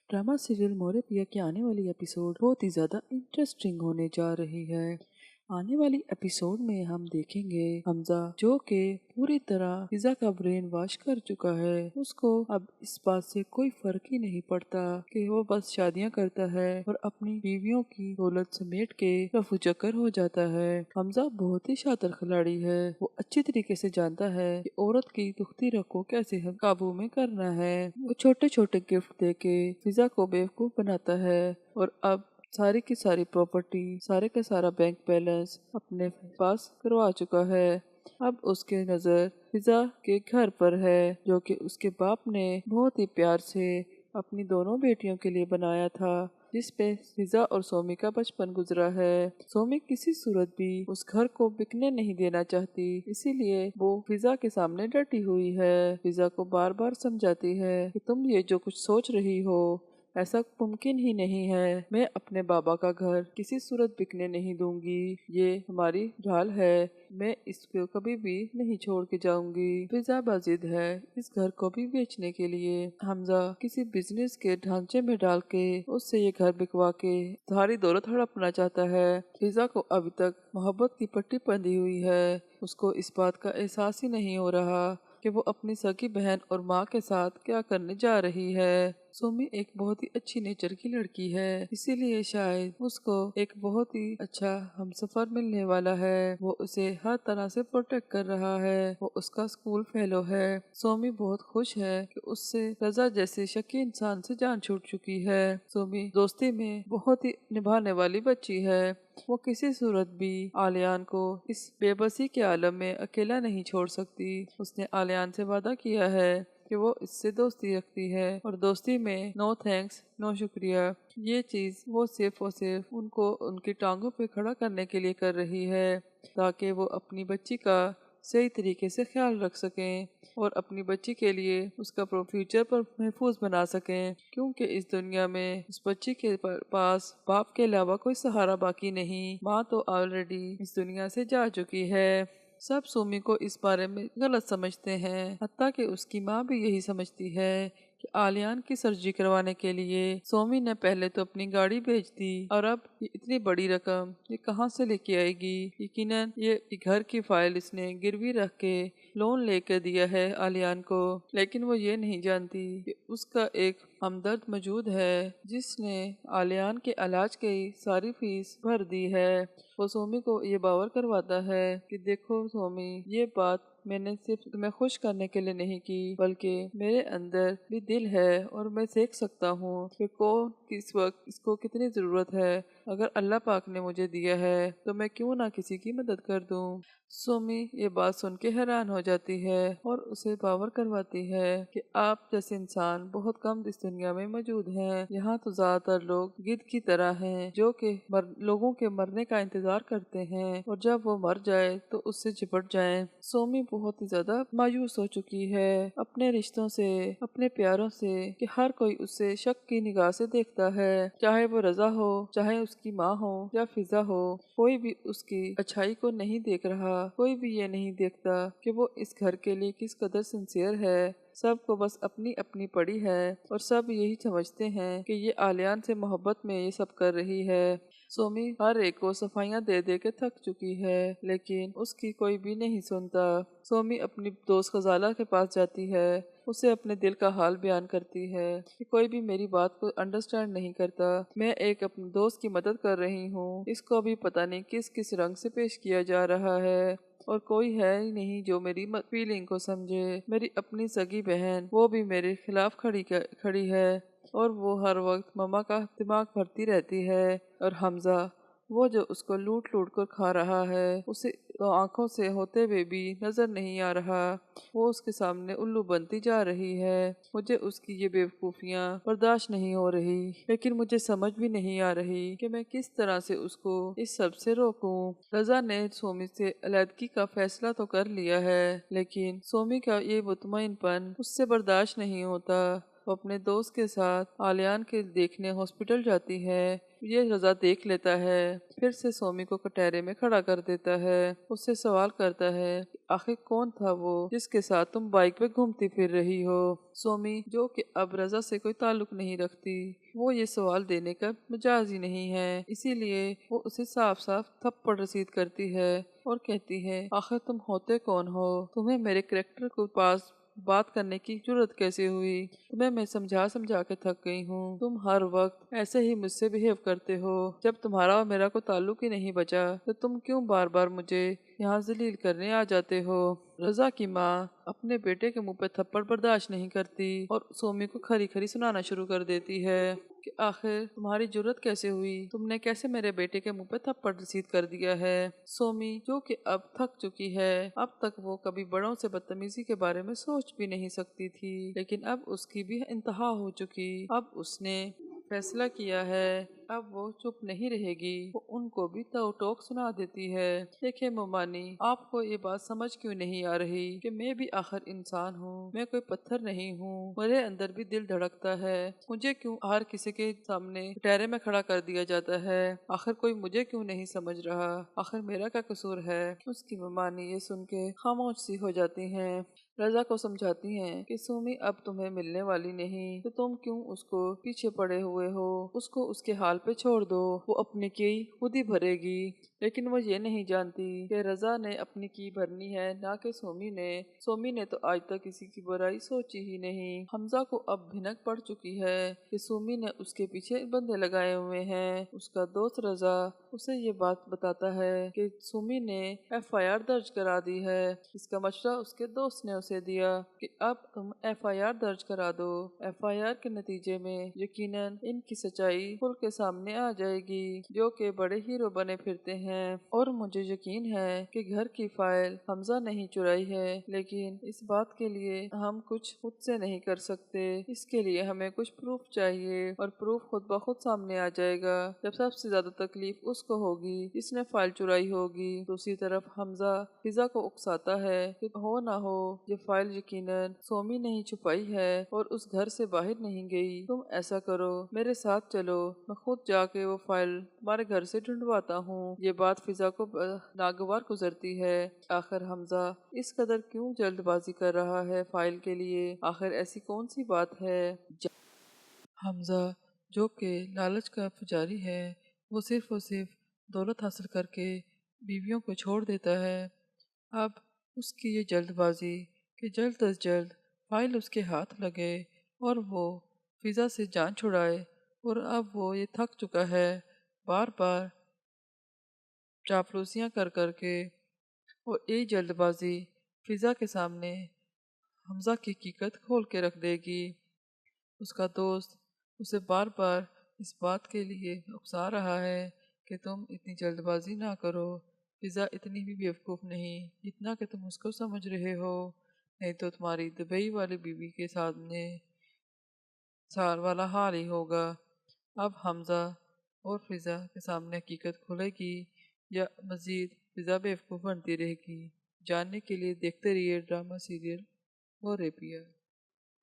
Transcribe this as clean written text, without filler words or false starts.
Drama serial मोरे पिया की आने वाली एपिसोड बहुत ही ज्यादा इंटरेस्टिंग होने जा रही है। आने वाली एपिसोड में हम देखेंगे हमजा जो के पूरी तरह फिजा का ब्रेन वॉश कर चुका है। उसको अब इस बात से कोई फर्क ही नहीं पड़ता कि वो बस शादियां करता है और अपनी बीवियों की दौलत समेट के रफू चक्कर हो जाता है। हमजा बहुत ही शातिर खिलाड़ी है। वो अच्छी तरीके से जानता है कि औरत की दुखती रग को कैसे काबू में करना है। वो छोटे छोटे गिफ्ट देके फिजा को बेवकूफ बनाता है और अब सारी की सारी प्रॉपर्टी, सारे का सारा बैंक बैलेंस अपने पास करवा चुका है। अब उसके नजर फिजा के घर पर है जो कि उसके बाप ने बहुत ही प्यार से अपनी दोनों बेटियों के लिए बनाया था, जिस पे फिजा और सोमी का बचपन गुजरा है। सोमी किसी सूरत भी उस घर को बिकने नहीं देना चाहती, इसीलिए वो फिजा के सामने डटी हुई है। फिजा को बार बार समझाती है कि तुम ये जो कुछ सोच रही हो ऐसा मुमकिन ही नहीं है। मैं अपने बाबा का घर किसी सूरत बिकने नहीं दूंगी। ये हमारी ढाल है, मैं इसको कभी भी नहीं छोड़ के जाऊंगी। फिजा बाजिद है इस घर को भी बेचने के लिए। हमजा किसी बिजनेस के ढांचे में डाल के उससे ये घर बिकवा के सारी दौलत हड़पना चाहता है। फिजा को अभी तक मोहब्बत की पट्टी बंधी हुई है। उसको इस बात का एहसास ही नहीं हो रहा कि वो अपनी सगी बहन और माँ के साथ क्या करने जा रही है। सोमी एक बहुत ही अच्छी नेचर की लड़की है, इसीलिए शायद उसको एक बहुत ही अच्छा हमसफर मिलने वाला है। वो उसे हर तरह से प्रोटेक्ट कर रहा है। वो उसका स्कूल फेलो है। सोमी बहुत खुश है कि उससे रजा जैसे शकी इंसान से जान छूट चुकी है। सोमी दोस्ती में बहुत ही निभाने वाली बच्ची है। वो किसी सूरत भी आलियान को इस बेबसी के आलम में अकेला नहीं छोड़ सकती। उसने आलियान से वादा किया है कि वो इससे दोस्ती रखती है और दोस्ती में नो थैंक्स नो शुक्रिया, ये चीज वो सिर्फ और सिर्फ उनको उनकी टांगों पे खड़ा करने के लिए कर रही है, ताकि वो अपनी बच्ची का सही तरीके से ख्याल रख सकें और अपनी बच्ची के लिए उसका फ्यूचर पर महफूज बना सकें। क्योंकि इस दुनिया में उस बच्ची के पास बाप के अलावा कोई सहारा बाकी नहीं। माँ तो ऑलरेडी इस दुनिया से जा चुकी है। सब सोमी को इस बारे में गलत समझते हैं, हत्ता कि उसकी माँ भी यही समझती है कि आलियान की सर्जरी करवाने के लिए सोमी ने पहले तो अपनी गाड़ी बेच दी और अब ये इतनी बड़ी रकम ये कहाँ से लेके आएगी। यकीनन ये घर की फाइल इसने गिरवी रख के लोन लेकर दिया है आलियान को, लेकिन वो ये नहीं जानती कि उसका एक हमदर्द मौजूद है जिसने आलियान के इलाज की सारी फीस भर दी है। वो सोमी को ये बावर करवाता है कि देखो सोमी, ये बात मैंने सिर्फ तुम्हें खुश करने के लिए नहीं की, बल्कि मेरे अंदर भी दिल है और मैं देख सकता हूँ कि कौन किस वक्त इसको कितनी जरूरत है। अगर अल्लाह पाक ने मुझे दिया है तो मैं क्यों ना किसी की मदद कर दूँ। सोमी ये बात सुन के हैरान हो जाती है और उसे बावर करवाती है कि आप जैसे इंसान बहुत कम इस दुनिया में मौजूद हैं। यहाँ तो ज्यादातर लोग गिद्ध की तरह हैं जो कि लोगों के मरने का इंतजार करते हैं और जब वो मर जाए तो उससे चिपट जाएं। सोमी बहुत ही ज्यादा मायूस हो चुकी है अपने रिश्तों से, अपने प्यारों से, कि हर कोई उससे शक की निगाह से देखता है। चाहे वो रजा हो, चाहे उसकी माँ हो या फिजा हो, कोई भी उसकी अच्छाई को नहीं देख रहा। कोई भी ये नहीं देखता कि वो इस घर के लिए किस कदर सिंसियर है। सबको बस अपनी अपनी पड़ी है और सब यही समझते हैं कि ये आलियान से मोहब्बत में ये सब कर रही है। सोमी हर एक को सफाइयाँ दे दे के थक चुकी है, लेकिन उसकी कोई भी नहीं सुनता। सोमी अपनी दोस्त खजाला के पास जाती है, उसे अपने दिल का हाल बयान करती है कि कोई भी मेरी बात को अंडरस्टैंड नहीं करता। मैं एक अपने दोस्त की मदद कर रही हूँ, इसको अभी पता नहीं किस किस रंग से पेश किया जा रहा है और कोई है ही नहीं जो मेरी फीलिंग को समझे। मेरी अपनी सगी बहन वो भी मेरे खिलाफ खड़ी है और वो हर वक्त मम्मा का दिमाग भरती रहती है। और हमजा वो जो उसको लूट लूट कर खा रहा है उसे तो आंखों से होते हुए भी नजर नहीं आ रहा। वो उसके सामने उल्लू बनती जा रही है। मुझे उसकी ये बेवकूफियाँ बर्दाश्त नहीं हो रही, लेकिन मुझे समझ भी नहीं आ रही कि मैं किस तरह से उसको इस सब से रोकूं। रजा ने सोमी से अलहदगी का फैसला तो कर लिया है, लेकिन सोमी का ये मुतमईनपन उससे बर्दाश्त नहीं होता। वो अपने दोस्त के साथ आलियान के देखने हॉस्पिटल जाती है, ये रज़ा देख लेता है, फिर से सोमी को कटहरे में खड़ा कर देता है। उससे सवाल करता है कि आखिर कौन था वो जिसके साथ तुम बाइक पे घूमती फिर रही हो। सोमी, जो कि अब रज़ा से कोई ताल्लुक नहीं रखती, वो ये सवाल देने का मजाज ही नहीं है, इसीलिए वो उसे साफ साफ थप्पड़ रसीद करती है और कहती है, आखिर तुम होते कौन हो? तुम्हें मेरे करेक्टर के पास बात करने की जरूरत कैसे हुई? तुम्हें मैं समझा समझा के थक गई हूँ। तुम हर वक्त ऐसे ही मुझसे बिहेव करते हो। जब तुम्हारा और मेरा कोई ताल्लुक ही नहीं बचा तो तुम क्यों बार बार मुझे यहाँ जलील करने आ जाते हो? रज़ा की माँ अपने बेटे के मुंह पे थप्पड़ बर्दाश्त नहीं करती और सोमी को खरी खरी सुनाना शुरू कर देती है कि आखिर तुम्हारी जरूरत कैसे हुई? तुमने कैसे मेरे बेटे के मुंह पे थप्पड़ रसीद कर दिया है? सोमी, जो कि अब थक चुकी है, अब तक वो कभी बड़ों से बदतमीजी के बारे में सोच भी नहीं सकती थी, लेकिन अब उसकी भी इंतहा हो चुकी। अब उसने फैसला किया है, अब वो चुप नहीं रहेगी, वो उनको भी तो टोक सुना देती है। देखिए मोमानी, आपको ये बात समझ क्यों नहीं आ रही कि मैं भी आखिर इंसान हूँ, मैं कोई पत्थर नहीं हूँ, मेरे अंदर भी दिल धड़कता है। मुझे क्यों हर किसी के सामने टहरे में खड़ा कर दिया जाता है? आखिर कोई मुझे क्यों नहीं समझ रहा? आखिर मेरा क्या कसूर है? उसकी मोमानी ये सुन के खामोश सी हो जाती है। रज़ा को समझाती हैं कि सुमी अब तुम्हें मिलने वाली नहीं, तो तुम क्यों उसको पीछे पड़े हुए हो? उसको उसके हाल पे छोड़ दो, वो अपनी की खुद ही भरेगी। लेकिन वो ये नहीं जानती कि रज़ा ने अपनी की भरनी है, ना कि सोमी ने। सोमी ने तो आज तक किसी की बुराई सोची ही नहीं। हमजा को अब भिनक पड़ चुकी है कि सोमी ने उसके पीछे बंदे लगाए हुए हैं। उसका दोस्त रज़ा उसे ये बात बताता है कि सुमी ने एफआईआर दर्ज करा दी है। इसका मशवरा उसके दोस्त ने उसे दिया कि अब तुम एफआईआर दर्ज करा दो। एफआईआर के नतीजे में यकीनन इनकी सच्चाई खुल के सामने आ जाएगी, जो कि बड़े हीरो बने फिरते हैं। और मुझे यकीन है कि घर की फाइल हमजा नहीं चुराई है, लेकिन इस बात के लिए हम कुछ खुद से नहीं कर सकते। इसके लिए हमें कुछ प्रूफ चाहिए और प्रूफ खुद ब खुद सामने आ जाएगा जब सबसे ज्यादा तकलीफ उसको होगी जिसने फाइल चुराई होगी। दूसरी तरफ हमजा फिजा को उकसाता है कि हो ना हो ये फाइल यकीनन सोमी नहीं छुपाई है और उस घर से बाहर नहीं गई। तुम ऐसा करो, मेरे साथ चलो, मैं खुद जाके वो फाइल तुम्हारे घर से ढूंढवाता हूँ। ये बात फिजा को नागवार गुजरती है। आखिर हमजा इस कदर क्यों जल्दबाजी कर रहा है फाइल के लिए? आखिर ऐसी कौन सी बात है? हमजा, जो कि लालच का पुजारी है, वो सिर्फ दौलत हासिल करके बीवियों को छोड़ देता है। अब उसकी ये जल्दबाजी कि जल्द अज जल्द फाइल उसके हाथ लगे और वो फिजा से जान छुड़ाए, और अब वो ये थक चुका है बार बार चापलूसियाँ कर कर के, और ये जल्दबाजी फिजा के सामने हमजा की हकीकत खोल के रख देगी। उसका दोस्त उसे बार बार इस बात के लिए उकसा रहा है कि तुम इतनी जल्दबाजी ना करो, फिजा इतनी भी बेवकूफ़ नहीं जितना कि तुम उसको समझ रहे हो, नहीं तो तुम्हारी दुबई वाली बीवी के सामने साल वाला हाल ही होगा। अब हमजा और फिजा के सामने हकीकत खुलेगी या मज़ीद फिजा बेवकूफ़ बनती रहेगी? जानने के लिए देखते रहिए ड्रामा सीरियल वो रेपिया।